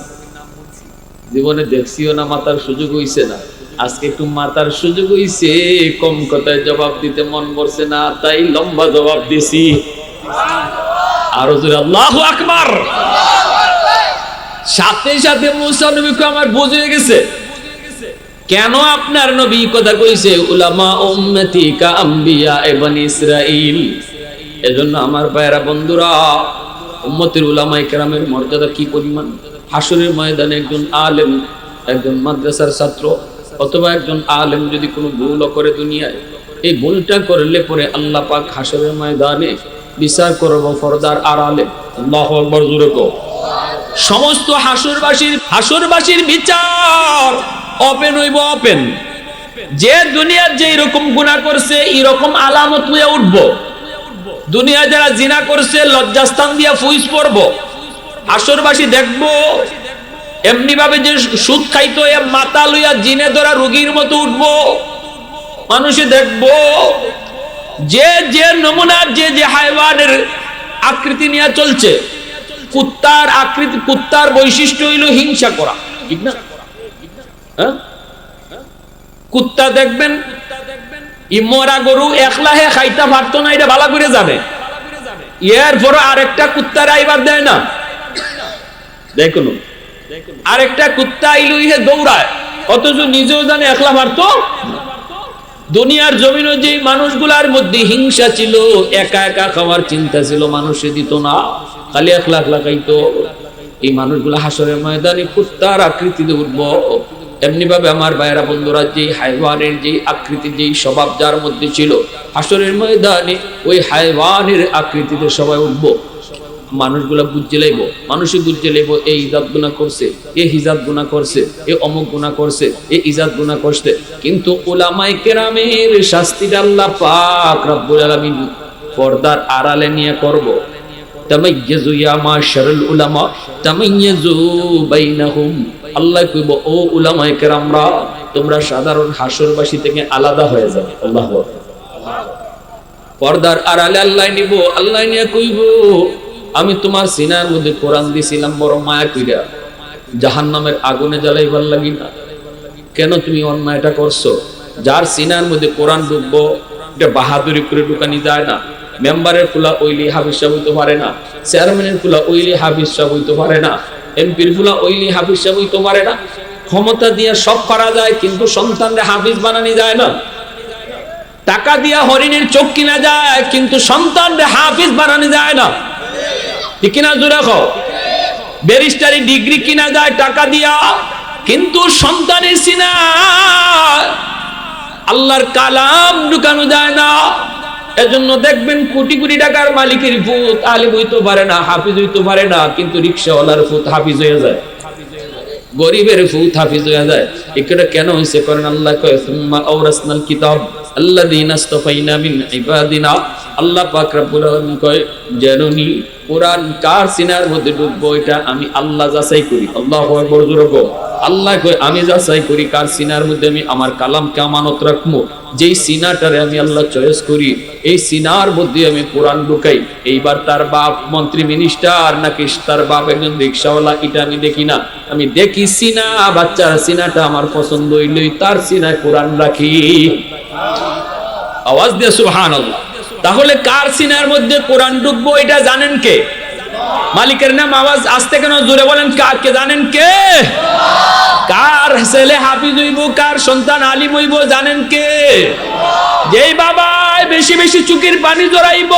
জীবনে দেখছিও না, মাতার সুযোগ হইছে না। আজকে একটু মাতার সুযোগ হইছে, কম কথায় জবাব দিতে মন বসছে না, তাই লম্বা জবাব দিছি। আরো জোরে আল্লাহু আকবার। সাথে সাথে মুসা নবীকে আমার বুঝে গেছে কেন আপনার নবী কথা কইছে উলামা উম্মতি কা আম্বিয়া বনি ইসরাইল। এজন্য আমার ভাইরা বন্ধুরা, উম্মতের উলামায়ে কেরামের মর্যাদা কি পরিমাণ। হাসরের ময়দানে একজন আলেম, একজন মাদ্রাসার ছাত্র অথবা একজন আলেম যদি কোনো ভুলও করে দুনিয়ায়, এই ভুলটা করলে পরে আল্লাহ পাক হাসরের ময়দানে বিচার করব পর্দার আড়ালে। আল্লাহু আকবার জোরে কও। সমস্ত হাসরবাসীর বিচার ওপেন হইব, ওপেন। যে দুনিয়ার যে এরকম গুনাহ করছে এরকম আলামত লইয়া উঠবো। দুনিয়া যারা জিনা করছে লজ্জাস্থান দিয়া ফুইস পড়বো। হাসরবাসী দেখবো এমনি ভাবে যে সুদ খাইতো এ মাথা লইয়া জিনে ধরা রোগীর মতো উঠবো। মানুষে দেখবো যে যে নমুনার যে যে হায়ওয়ানের আকৃতি নিয়ে চলছে। কুত্তার আকৃতি, কুত্তার বৈশিষ্ট্য হইল হিংসা করা, ঠিক না? হ্যাঁ, কুত্তা দেখবেন ই মরা গরু একলা হে খাইতা পারতো না, এটা ভালো করে জানে। এরপর আরেকটা কুত্তার আইবার দেয় না, দেখুন আরেকটা কুত্তা আইলো ইহে দৌড়ায়, অথচ নিজেও জানে একলা পারতো। দুনিয়ার জমিনে যে মানুষগুলার মধ্যে হিংসা ছিল, একা একা খাওয়ার চিন্তা ছিল, মানুষে দিত না, খালি একলা একলা খাইতো। এই মানুষগুলা হাসরের ময়দানে কুত্তার আকৃতিতে উঠবো। এমনি ভাবে আমার ভাইয়েরা বন্ধুরা, যে হায়ওয়ানের যে আকৃতি, যে স্বভাব যার মধ্যে ছিল, হাসরের ময়দানে ওই হায়ওয়ানের আকৃতিতে সবাই উঠবো। মানুষগুলা বুঝে লাইব, মানুষই বুঝে লাইব এই ইজাত গুনাহ করছে, এ হিজাত গুনাহ করছে, এ অমুক গুনাহ করছে, এ ইজাত গুনাহ করছে। কিন্তু উলামায়ে কেরামের শাস্তিটা আল্লাহ পাক রব্বুল আলামিন পর্দার আড়ালে নিয়ে করব। তামাইয়াজু ইয়া মাশারুল উলামা তামাইয়াজু বাইনাহুম। আল্লাহ কইব ও উলামায়ে কেরামরা, তোমরা সাধারণ হাসরবাসী থেকে আলাদা হয়ে যাও। আল্লাহু আকবার। পর্দার আড়ালে আল্লাহ নিব, আল্লাহ নিয়ে কইব আমি তোমার সিনার মধ্যে কোরআন দিছিলাম বড় মায়া কইরা, জাহান্নামের আগুনে জ্বালাইবার লাগি না। কেন তুমি অন্যায়টা করছো? যার সিনার মধ্যে কোরআন ঢুকবো এটা বাহাদুরি করে ঢুকানি যায় না। মেম্বারের ফুলা ওইলি হাফিজ সাহেব হইতে পারে না, চেয়ারম্যানের ফুলা ওইলি হাফিজ সাহেব হইতে পারে না, এমপির ফুলা ওইলি হাফিজ সাহেব হইতে পারে না। ক্ষমতা দিয়ে সব করা যায়, কিন্তু সন্তানরে হাফিজ বানানি যায় না। টাকা দিয়া হরিণের চোখ কিনা যায়, কিন্তু সন্তানরে হাফিজ বানানি যায় না, ঠিক কিনা? জোরে কও। ব্যারিস্টারি ডিগ্রি কিনা যায় টাকা দিয়া, কিন্তু সন্তানের সিনা আল্লাহর কালাম ঢুকানো যায় না। এজন্য দেখবেন কোটি কোটি টাকার মালিকের পুত আলিম হইতে পারে না, হাফিজ হইতে পারে না, কিন্তু রিকশাওয়ালার পুত হাফিজ হয়ে যায়। গরিবের ফুত হাফিজ হয়ে যায়। এটা কেন হইছে? কারণ আল্লাহ কয় সুম্মা আওরাসনাল কিতাব আল্লাযীনা ইসতাফাইনা মিন ইবাদিনা। আল্লাহ পাক রব্বুল আলামিন কয় জানুনি কোরআন কার সিনার মধ্যে ঢুকবো এটা আমি আল্লাহ যাচাই করি। আল্লাহু আকবার জোরে বল। আল্লাহ কয় আমি যাচাই করি কার সিনার মধ্যে আমি আমার কালামকে আমানত রাখবো। যেই সিনাটারে আমি আল্লাহ চয়েস করি এই সিনার মধ্যে আমি কোরআন ঢুকাই। এইবার তার বাপ মন্ত্রী মিনিস্টার নাকি তার বাপ একজন রিক্সাওয়ালা এটা আমি দেখি না, আমি দেখি সিনা, বাচ্চার সিনাটা আমার পছন্দ হইলেই তার সিনায় কোরআন রাখি। আওয়াজ দিয়ে সুবহানাল্লাহ। তাহলে কার সিনার মধ্যে কোরআন ঢুকবো এটা জানেন কে? মালিকের নাম আওয়াজ আসতে কেন জোরে বলেন, কে জানেন কে? কার ছেলে হাফিজ হইব, কার সন্তান আলিম হইব জানেন কে? যেই বাবা বেশি বেশি চোখের পানি জড়াইব,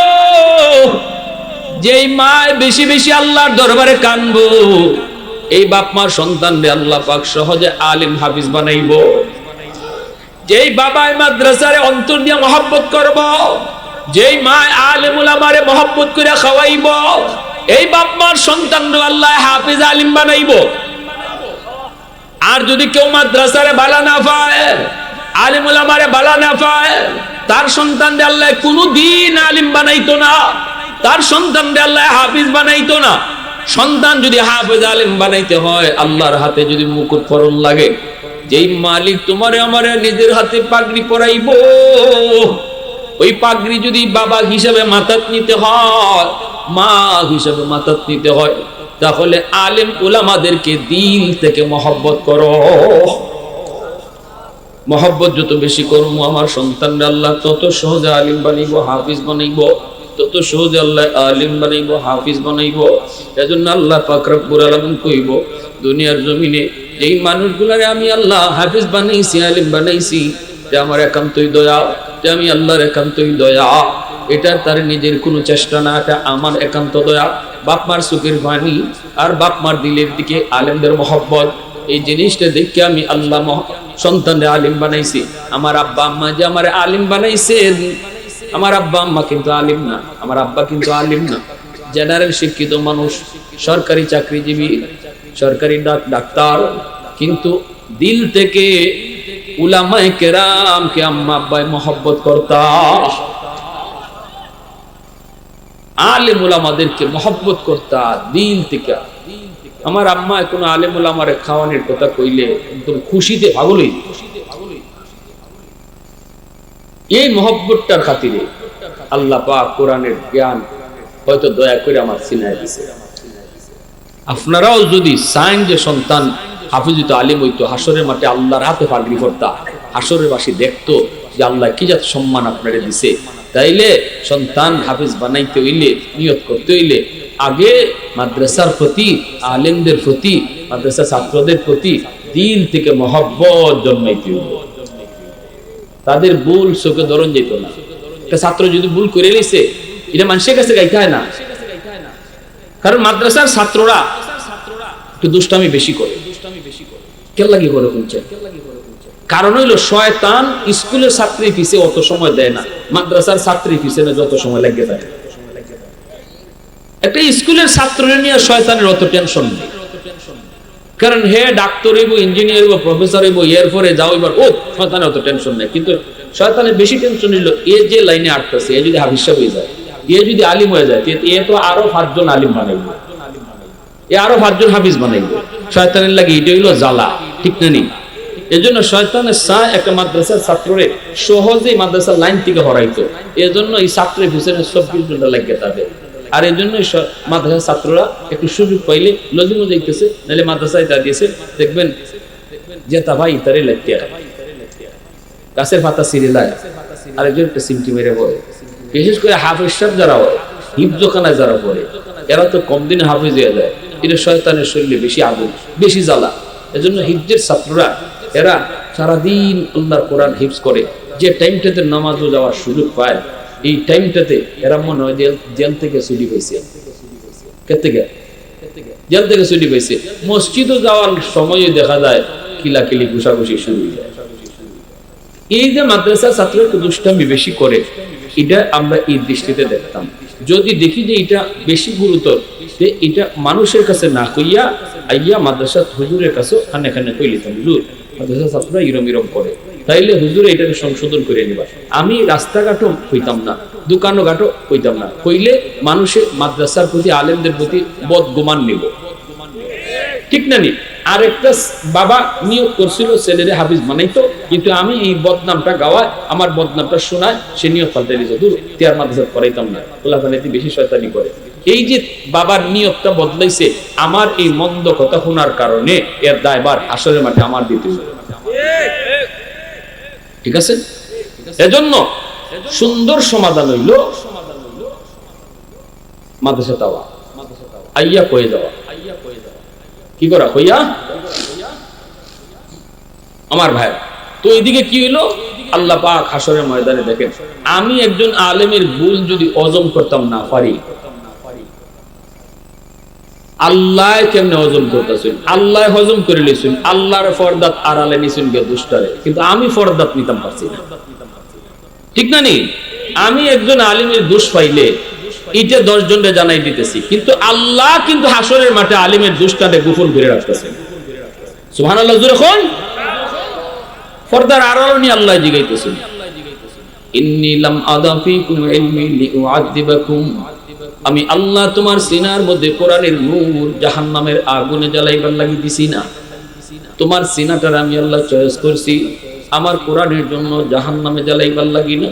যেই মা বেশি বেশি আল্লাহর দরবারে কানবো, এই বাপ মার সন্তানরে আল্লাহ পাক সহজে আলিম হাফিজ বানাইব। যেই বাবাই মাদ্রাসারে অন্তর দিয়ে মহব্বত করব, যেই মা আলেম উলামারে মহব্বত করে খাওয়াইব, এই বাপ মার সন্তানরে আল্লাহ হাফিজ আলিম বানাইব। আর যদি কেউ মাদ্রাসারে বালা না পায়, আলিম উলামারে বালা না পায়, তার সন্তানরে আল্লাহ কোনদিন আলিম বানাইতো না, তার সন্তানরে আল্লাহ হাফিজ বানাইতো না। সন্তান যদি হাফিজ আলিম বানাইতে হয় আল্লাহর হাতে যদি মুকুট পরন লাগে, যেই মালিক তোমারে আমারে নিজের হাতে পাগড়ি পরাইব, ওই পাগড়ি যদি বাবা হিসাবে মাথাত নিতে হয়, মা হিসাবে মাথাত নিতে হয়, তাহলে আলেম উলামাদেরকে দিল থেকে মহব্বত করো। মহব্বত যত বেশি করবো আমার সন্তানরা আল্লাহ তত সহজে আলিম বানাইব, হাফিজ বানাইব, তত সহজে আল্লাহ আলিম বানাইব, হাফিজ বানাইব। এজন্য আল্লাহ পাক রব্বুল আলামিন কইব দুনিয়ার জমিনে এই মানুষগুলারে আমি আল্লাহ হাফিজ বানাইছি, আলিম বানাইছি, যে আমার একান্তই দয়া, যে আমি আল্লাহর একান্তই দয়া। এটা তার নিজের কোনো চেষ্টা না, এটা আমার একান্ত দয়া। বাপ মার চোখের পানি আর বাপ মার দিলের দিকে আলেমদের মহব্বত, এই জিনিসটা দেখে আমি আল্লাহ সন্তানরে আলিম বানাইছি। আমার আব্বা আম্মা যে আমার আলিম বানাইছেন, আমার আব্বা আম্মা কিন্তু আলিম না, আমার আব্বা কিন্তু আলিম না, জেনারেল শিক্ষিত মানুষ, সরকারি চাকরিজীবী, সরকারি ডাক্তার, কিন্তু দিল থেকে উলামায়ে কেরামকে আম্মা আব্বাই মহব্বত করতা। আলেম উলামাদেরকে মহব্বত করতা দিল থেকে। আমার আম্মা কোনো আলেম উলামারে খাওয়ানোর কথা কইলে একদম খুশিতে পাগল হই। এই মহব্বতটার খাতিরে আল্লাহ পাক কোরআনের জ্ঞান হয়তো দয়া করে আমার সিনায় দিয়েছে। আপনারাও যদি চান যে সন্তান হাফিজিত আলিম হইতো, হাসরের মাঠে আল্লাহর হাতে পাগড়ি করতা, হাসরের বাসী দেখতো যে আল্লাহ কি জাত সম্মান আপনারে দিছে, তাইলে সন্তান হাফিজ বানাইতে হইলে, নিয়ত করতে হইলে আগে মাদ্রাসার প্রতি, আলেমদের প্রতি, মাদ্রাসা ছাত্রদের প্রতি দিল থেকে মহব্বত জন্মাইতে হইল। তাদের ভুল চোখে ধরন যেত না। একটা ছাত্র যদি ভুল করে নিছে এটা মানুষের কাছে গাইতে হয় না, কারণ মাদ্রাসার ছাত্ররা একটু দুষ্টামি বেশি করে। কেন লাগি করে বলছেন? কারণ হইলো শয়তান স্কুলের ছাত্রীর পিছে অত সময় দেয় না, মাদ্রাসার ছাত্রীর পিছনে যত সময় লাগে থাকে। একটা স্কুলের ছাত্রের নিয়ে শয়তানের অত টেনশন নেই, কারণ হে ডাক্তার হইব, ইঞ্জিনিয়ার হইব, প্রফেসর হইব, এরপরে যাও এবার ও শয়তানের অত টেনশন নেই। কিন্তু শয়তানের বেশি টেনশন হইলো এ যে লাইনে আটকাছে, এ যদি হাফিজ হয়ে যায়, এ যদি আলিম হয়ে যায়, এ তো আরো 5 জন আলিম বানাইব, এ আরো 5 জন হাফিজ বানাইব। শয়তানের লাগে এটা হইলো জ্বালা, ঠিক না নি? এজন্য শয়তানের চায় একটা মাদ্রাসার ছাত্ররে সহজেই মাদ্রাসার লাইন থেকে হরাইতো। এজন্য এই ছাত্রের পিছনে 24 ঘন্টা লাগে তাদের। আর এই জন্য মাদ্রাসার ছাত্ররা একটু সুযোগ পাইলে লজিমও যাইতেছে, নাহলে মাদ্রাসায় তা দিয়েছে, দেখবেন জেতা ভাই তারে লাগতে গাছের পাতা সিরিলায় আরেকজন একটা সিমটি মেরে পড়ে। বিশেষ করে হাফিজ সাহেব যারা হয়, হিফজখানায় যারা পড়ে, এরা তো কম দিনে হাফিজ হয়ে যায়। এটা শয়তানের শরীরে বেশি আগুন, বেশি জ্বালা। এজন্য হিফজের ছাত্ররা এরা সারাদিন আল্লাহর কোরআন হিফজ করে। যে টাইমটাতে নামাজও যাওয়ার সুযোগ পায়, এই টাইমটাতে এরা মনে হয় জেল থেকে ছুটি পাইছে। জেল থেকে ছুটি পাইছে। মসজিদও যাওয়ার সময় দেখা যায় কিলাকিলি ঘুষাঘুষি শুরু হয়ে যায়। এই যে মাদ্রাসা ছাত্র একটু দুষ্টামি বেশি করে, এটা আমরা এই দৃষ্টিতে দেখতাম। যদি দেখি যে এটা বেশি গুরুতর, এটা মানুষের কাছে না কইয়া আইয়া মাদ্রাসা হুজুরের কাছে খানে কইলিতাম, হুজুর মাদ্রাসা ছাত্ররা ইরম করে, তাইলে হুজুর এটাকে সংশোধন করে নিবা। আমি রাস্তাঘাটও কইতাম না, দোকানো ঘাটও কইতাম না, কইলে মানুষের মাদ্রাসার প্রতি, আলেমদের প্রতি বদগুমান নিব, ঠিক না নি? আর একটা বাবা নিয়োগ করছিল ছেলেরে হাফিজ বানাইতো, কিন্তু আমি এই বদনামটা গাওয়ায়, আমার বদনামটা শোনায়, সে নিয়োগ পাল্টে দিয়েছে, দূর তিয়ার মাদ্রাসা করাইতাম না, খোলাফানিতে বেশি শয়তানি করে। এই যে বাবার নিয়োগটা বদলাইছে, আমার এই মন্দ কথা শোনার কারণে এর দায়ভার আসরের মাঠে আমার দিতে হবে, ঠিক আছে? এজন্য সুন্দর সমাধান হইল মাদ্রাসা তাওয়া, আইয়া কয়ে যাওয়া, কি করা হইয়া আমার ভাই। তো এইদিকে কি হইলো, আল্লাহ পাক হাসরের ময়দানে দেখেন, আমি একজন আলেমের ভুল যদি হজম করতাম না পারি, আল্লাহ কেমনে হজম করতেছেন? আল্লাহ হজম করে লিছেন, আল্লাহর ফরদাত আড়ালে নিছেন গে দুষ্টারে, কিন্তু আমি ফরদাত নিতাম পারছি না, ঠিক না নি? আমি একজন আলিমের দোষ পাইলে এটা 10 জনকে জানাই দিতেছি, কিন্তু আল্লাহ কিন্তু হাসরের মাঠে আলিমের দোষটাকে গোপন করে রাখতেছেন। সুবহানাল্লাহ, জোরে কোন পর্দার আড়াল নিয়ে আল্লাহ জিগাইতেছেন, ইন্নী লাম আদাফিকুম ইলমি লিউআযিবাকুম, আমি আল্লাহ তোমার সিনার মধ্যে কোরআনের নূর জাহান্নামের আগুনে জ্বালাইবার লাগি দিছি না, তোমার সিনাটার আমি আল্লাহ চয়েস করছি আমার কোরআনের জন্য জাহান্নামে জ্বালাইবার লাগি না।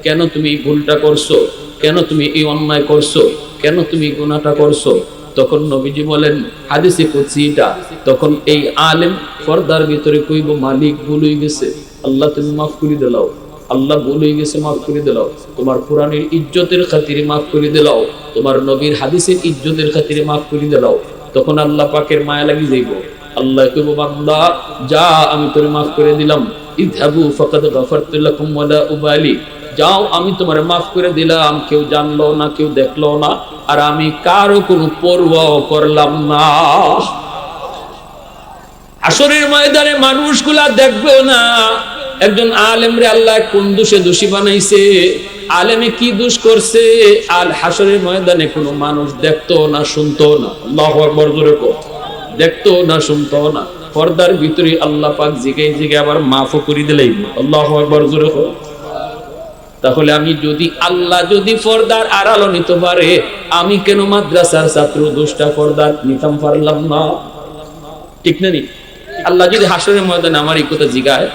কেন তুমি এই ভুলটা করছো? কেন তুমি এই অন্যায় করছো? কেন তুমি গুনাহটা করছো? তখন নবীজি বলেন, হাদিসে কুদসি এটা, তখন এই আলেম পর্দার ভিতরে কইব, মালিক ভুল হয়ে গেছে, আল্লাহ তুমি মাফ করে দিলাও, আল্লাহ ভুল হয়ে গেছে, মাফ করে দিলাও, তোমার কোরআনের ইজ্জতের খাতিরে মাফ করে দিলাও, তোমার নবীর হাদিসের ইজ্জতের খাতিরে মাফ করে দিলাও। তখন আল্লাহ পাকের মায়া লাগি যাইব, আল্লাহ কইব, বান্দা যা, আমি তোরে মাফ করে দিলাম, ইযহাবু ফাকাদ গাফারতু লাকুম ওয়ালা উবালি, যাও আমি তোমারে মাফ করে দিলাম, কেউ জানলো না, কেউ দেখলো না, আর আমি কারো কোনো পরোয়াও করলাম না। হাসরের ময়দানে মানুষগুলা দেখবেও না একজন আলেমরে আল্লাহ কোন দোষে দোষী বানাইছে, আলেমে কি দোষ করছে, আর হাসরের ময়দানে কোনো মানুষ দেখতো না, শুনতো না। আল্লাহু আকবার, জোরে কর, দেখতো না, শুনতো না। পর্দার ভিতরে আল্লাহ পাক জিগাই জিগাই আবার মাফও করে দিলেই। আল্লাহু আকবার, জোরে কর। তাহলে আমি যদি, আল্লাহ যদি পর্দার আড়াল নিতে পারে, আমি কেন মাদ্রাসার ছাত্র দোষটা পর্দার নিতাম পারলাম না? ঠিক না নি? আল্লাহ যদি হাসরের ময়দানে আমার এই কথা জিগায়,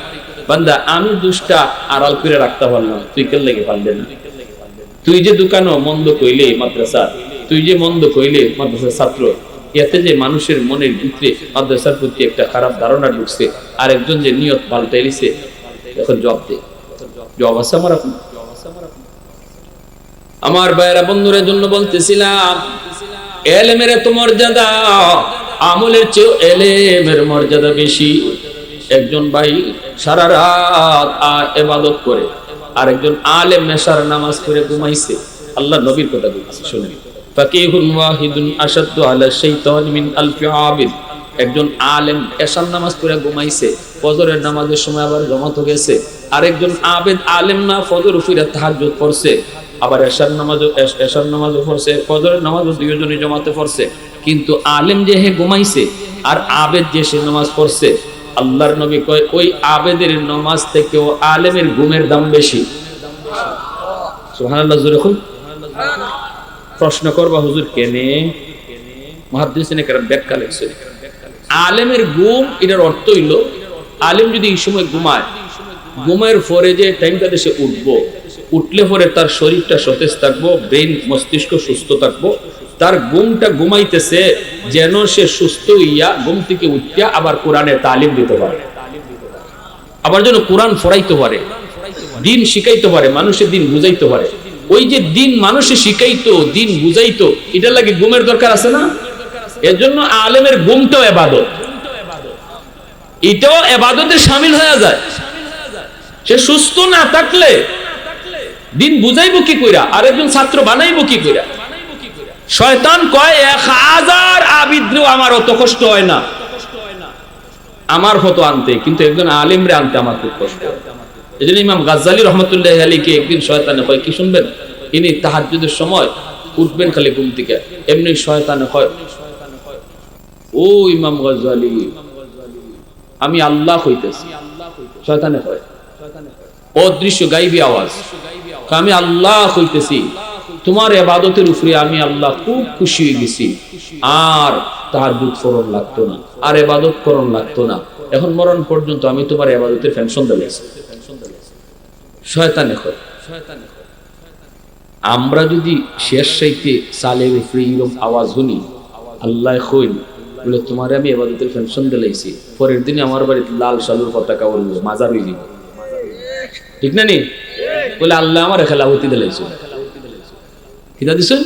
বান্দা আমি দোষটা আড়াল করে রাখতে পারলাম, তুই কেন লেগে পারলে না? তুই যে দোকানও মন্দ কইলে মাদ্রাসা, তুই যে মন্দ কইলে মাদ্রাসার ছাত্র, এতে যে মানুষের মনের ভিতরে মাদ্রাসার প্রতি একটা খারাপ ধারণা ঢুকছে, আর একজন যে নিয়ত পাল্টাইছে, এখন জবাব দে, জবাব আছে আমার? এখন আমার ভাইয়েরা বন্ধুদের জন্য বলতেছিলাম, এলেমের এত মর্যাদা, আমলের চেয়ে এলেমের মর্যাদা বেশি। একজন ভাই সারা রাত ইবাদত করে, আর একজন আলেম নেশার নামাজ পড়ে ঘুমাইছে। আল্লাহ নবীর কথা বলছে, শুনুন, ফাকিহুন ওয়াহিদুন আশাদ্দু আলা শাইতান মিন আলফি আবিদ। একজন আলেম এশার নামাজ পড়ে ঘুমাইছে, ফজরের নামাজের সময় আবার জামাত গেছে। আরেকজন আবেদ আলেম না, ফজর ফিরে তাহাজ্জুদ পড়ছে, আবার এশার নামাজও পড়ছে, ফজরের নামাজও দুইজনই জামাতে পড়ছে। কিন্তু আলেম যে হে ঘুমাইছে, আর আবেদ যে সে নামাজ পড়ছে, আল্লাহর নবী কয় ওই আবেদের নামাজ থেকেও আলেমের ঘুমের দাম বেশি। সুবহানাল্লাহ, জোরে বলুন। প্রশ্ন করবা, হুজুর কেনে? মুহাদ্দিসিনে কেরাম ব্যাখ্যা লিখছেন, আলেমের ঘুম, এটার অর্থ হইল, আলেম যদি এই সময় ঘুমায়, ঘুমের পরে যে টাইমটা দেশে উঠবো, উঠলে পরে তার শরীরটা সতেজ থাকবো, ব্রেন মস্তিষ্ক সুস্থ থাকবো, তার ঘুমটা ঘুমাইতেছে যেন সে সুস্থ হইয়া ঘুম থেকে উঠিয়া আবার কোরআনের তালিম দিতে পারে, আবার যেন কোরআন পড়াইতে পারে, দিন শিখাইতে পারে, মানুষের দিন বুঝাইতে পারে। ওই যে দিন মানুষে শিখাইতো, দিন বুঝাইতো, এটা লাগে ঘুমের দরকার আছে না? এর জন্য আলেমের ঘুমটাও ইবাদত, এটাও ইবাদতের শামিল হয়ে যায়। সে সুস্থ না থাকলে দিন বুঝাইবো কি কইরা, আর একজন ছাত্র বানাইবো কি কইরা? শয়তান কয় 1000 আবিদ্রেও আমার অত কষ্ট হয় না আমার হতো আনতে, কিন্তু একজন আলেমরে আনতে আমার খুব কষ্ট হয়। এজন্য ইমাম গাজ্জালী রহমতুল্লাহি আলাইহি একদিন শয়তানে কয়, কি শুনবেন? ইনি তাহাজ্জুদের সময় উঠবেন খালি ঘুম থেকে, এমনি শয়তানে কয় ও ইমাম গাজ্জালী, আমি আল্লাহ হইতেছি। শয়তানে কয়, অদৃশ্য গাইবী আওয়াজ, আমি আল্লাহ হইতেছি, তোমার ইবাদতের উপরে আমি আল্লাহ খুব খুশি হয়ে গেছি, আর তাহাজ্জুদ করণ লাগতো না, আর ইবাদত করণ লাগতো না, এখন মরণ পর্যন্ত আমি তোমার ইবাদতের পেনশন দিলাইছি। শয়তানে কয়। আমরা যদি শেষ সাইতে সালের উপরে এরকম আওয়াজ শুনি, আল্লাহ কইল বলে তোমারে আমি ইবাদতের পেনশন দিলাইছি, পরের দিনে আমার বাড়িতে লাল শালুর পতাকা উড়বে, মাজার হয়ে যাবে, ঠিক না নি? বলে আল্লাহ আমার খেলাফতি দিলাইছিল, কিতা দিছেন?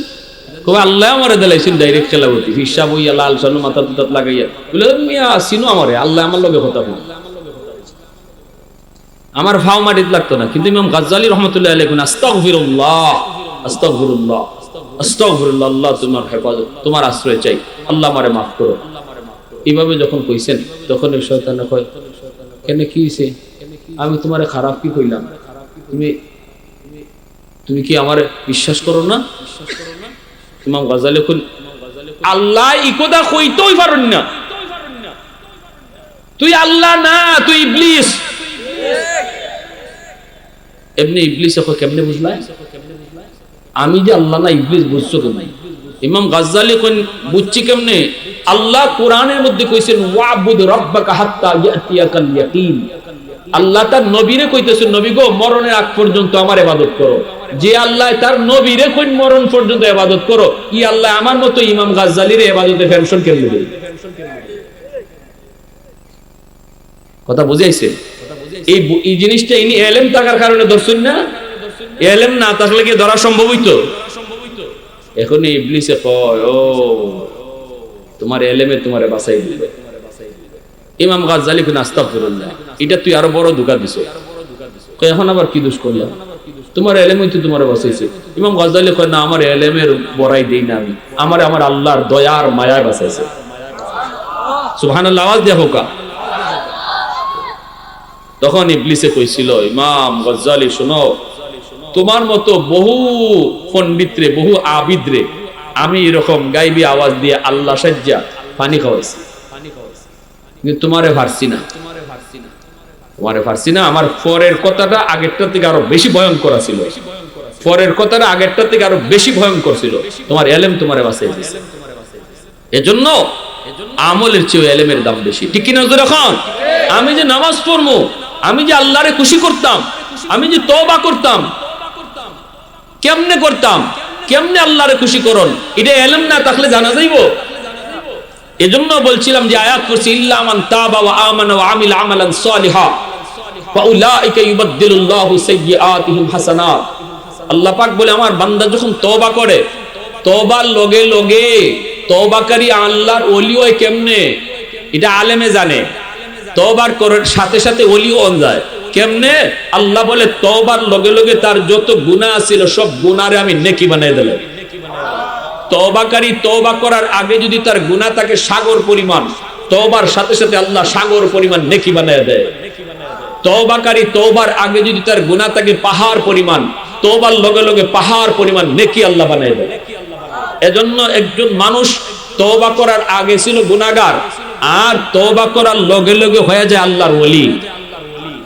কবে আল্লাহ আমার দিলাইছিল ডাইরেক্ট খেলাফতি, হিসাব হইয়া লাল শালু মাথা দুটাত লাগাইয়া, বলে মিয়া আসিনো আমারে, আল্লাহ আমার লগে কথা বল, আমার ফাও মাটিতে লাগতো না। কিন্তু ইমাম গাজ্জালী রহমতুল্লাহ আলাইহি কোন আস্তাগফিরুল্লাহ আস্তাগফিরুল্লাহ আস্তাগফিরুল্লাহ, আল্লাহ তোমার হেফাজত, তোমার আশ্রয় চাই, আল্লাহ আমারে মাফ করো। এইভাবে যখন কইছেন তখন এই শয়তানে কয়, কেন কি হইছে? আমি তোমারে খারাপ কি কইলাম? তুমি কি আমারে বিশ্বাস করো না? ইমাম গাজ্জালী কইল, আল্লাহ ই কথা কইতেই পারেন না, তুই আল্লাহ না, তুই ইবলিস। এমনি ইবলিস কেমনে বুঝলা? আমি যে আল্লাহ না, ইবলিস বুঝছো কেমনে? ইমাম গাজ্জালী কইন, বুঝছি কেমনে? আল্লাহ কোরআনের মধ্যে কইছেন ওয়াবুদ রাব্বাকা হাত্তা ইয়াতিয়াকাল ইয়াকিন। আল্লাহ তার নবীরে কইতেছেন, নবী গো মরণের আগ পর্যন্ত আমার ইবাদত করো। যে আল্লাহ তার নবীরে কইন মরণ পর্যন্ত ইবাদত করো, কি আল্লাহ আমার মতো ইমাম গাজ্জালীর ইবাদতে পেনশন কেমনে দেবে? কথা বুঝাইছে? এই জিনিসটা ইনি ইলম থাকার কারণে ধরছেন না, ইলম না থাকলে কি ধরা সম্ভব হইতো? এখন ইবলিসে কয়, ও তোমার ইলমে তোমারে বাঁচাই দিবে। ইমাম গাজ্জালী কোন আস্তাগফিরুল্লাহ, এটা তুই আরো বড় ধোঁকা দিছো। কয় এখন আবার কি দোষ করলাম? তোমার ইলমই তো তোমারে বাঁচাইছে। ইমাম গাজ্জালী কয়, না, আমার ইলমের বড়াই দেই না আমি, আমার আল্লাহর দয়ার মায়ায় বাঁচাইছে। সুবহানাল্লাহ, আওয়াজ দিয়া হোক। তখন ইবলিসে কইছিল, ইমাম গাজ্জালী শোনো, তোমার মতো বহু পণ্ডিতরে, বহু আবিদরে আমি এরকম গাইবী আওয়াজ দিয়ে আল্লাহ সাজ্জা পানি খাওয়াইছি, কিন্তু তোমারে পারছি না, তোমারে পারছি না। আমার পরের কথাটা আগেরটা থেকে আরো বেশি ভয়ঙ্কর ছিল, পরের কথাটা আগেরটা থেকে আরো বেশি ভয়ঙ্কর ছিল। তোমার ইলম তোমারে বাঁচাই দিয়েছে। এজন্য আমলের চেয়ে ইলমের দাম বেশি, ঠিক কি না? যখন আমি যে নামাজ পড়বো, আমি যে আল্লাহরে খুশি করতাম, আমি যে তওবা করতাম, কেমনে করতাম, কেমনে আল্লাহরে খুশি করন, এটা ইলম না থাকলে জানা যাইবো? এজন্য বলছিলাম যে আয়াত পড়ছি, ইল্লা মান তাবা ওয়া আমানা ওয়া আমিলা আমালান সালিহা ফাউলাইকা ইউবাদদিলুল্লাহু সাইয়্যাতিহিম হাসানাত। আল্লাহ পাক বলে, আমার বান্দা যখন তওবা করে, তওবার লগে লগে তওবাকারী আল্লাহর ওলি হয় কেমনে, এটা আলেমে জানে। তওবার করার সাথে সাথে ওলি হন যায় কেমনে? আল্লাহ বলে, তওবার লগে লগে তার যত গুনাহ ছিল সব গুনাহরে আমি নেকি বানাই দিলাম। তওবাকারী তওবা করার আগে যদি তার গুনাহ থাকে সাগর পরিমাণ, তওবার সাথে সাথে আল্লাহ সাগর পরিমাণ নেকি বানায় দেয়। তওবাকারী তওবার আগে যদি তার গুনাহ থাকে পাহাড় পরিমাণ, তওবার লগে লগে পাহাড় পরিমাণ নেকি আল্লাহ বানায় দেয়। এজন্য একজন মানুষ তওবা করার আগে ছিল গুনাহগার, আর তওবা করার লগে লগে হয়ে যায় আল্লাহর ওলি।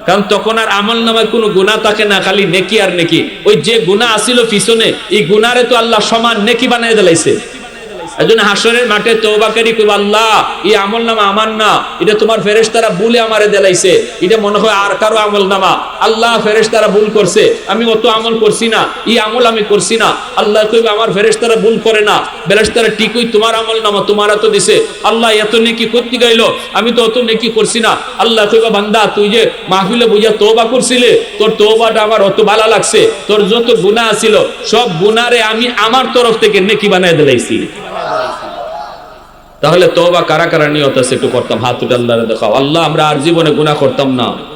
কারণ তখন আর আমলনামায় কোনো গুনাহ থাকে না, খালি নেকি আর নেকি। ওই যে গুনাহ আছিল পিছনে, এই গুনাহরে তো আল্লাহ সমান নেকি বানায় দিলাইছে। এজন্য হাসরের মাঠে তওবাকারী কইবে, আল্লাহ এই আমলনামা আমার না, এটা তোমার ফেরেশতারা ভুলে আমারে দিলাইছে, এটা মনে হয় আর কারো আমলনামা। আল্লাহ ফেরেশতারা ভুল করছে, আমি অত আমল করছি না, এই আমল আমি করছি না। আল্লাহ কইবে, আমার ফেরেশতারা ভুল করে না, ফেরেশতারা ঠিকই তোমার আমলনামা তোমার এত দিছে। আল্লাহ এত নেকি করতে গেল, আমি তো অত নেকি করছি না। আল্লাহ কইবে, বান্দা তুই যে মাহফিলে বুঝা তওবা করছিলে, তোর তওবাটা আমার অত ভালো লাগছে, তোর যত গুনাহ ছিল সব গুনাহরে আমি আমার তরফ থেকে নেকি বানায় দিলাইছি। তাহলে তওবা কারা কারা নিয়ত আছে একটু করতাম, হাত উঠে আল্লাহরে দেখাও। আল্লাহ আমরা আর জীবনে গুনাহ করতাম না।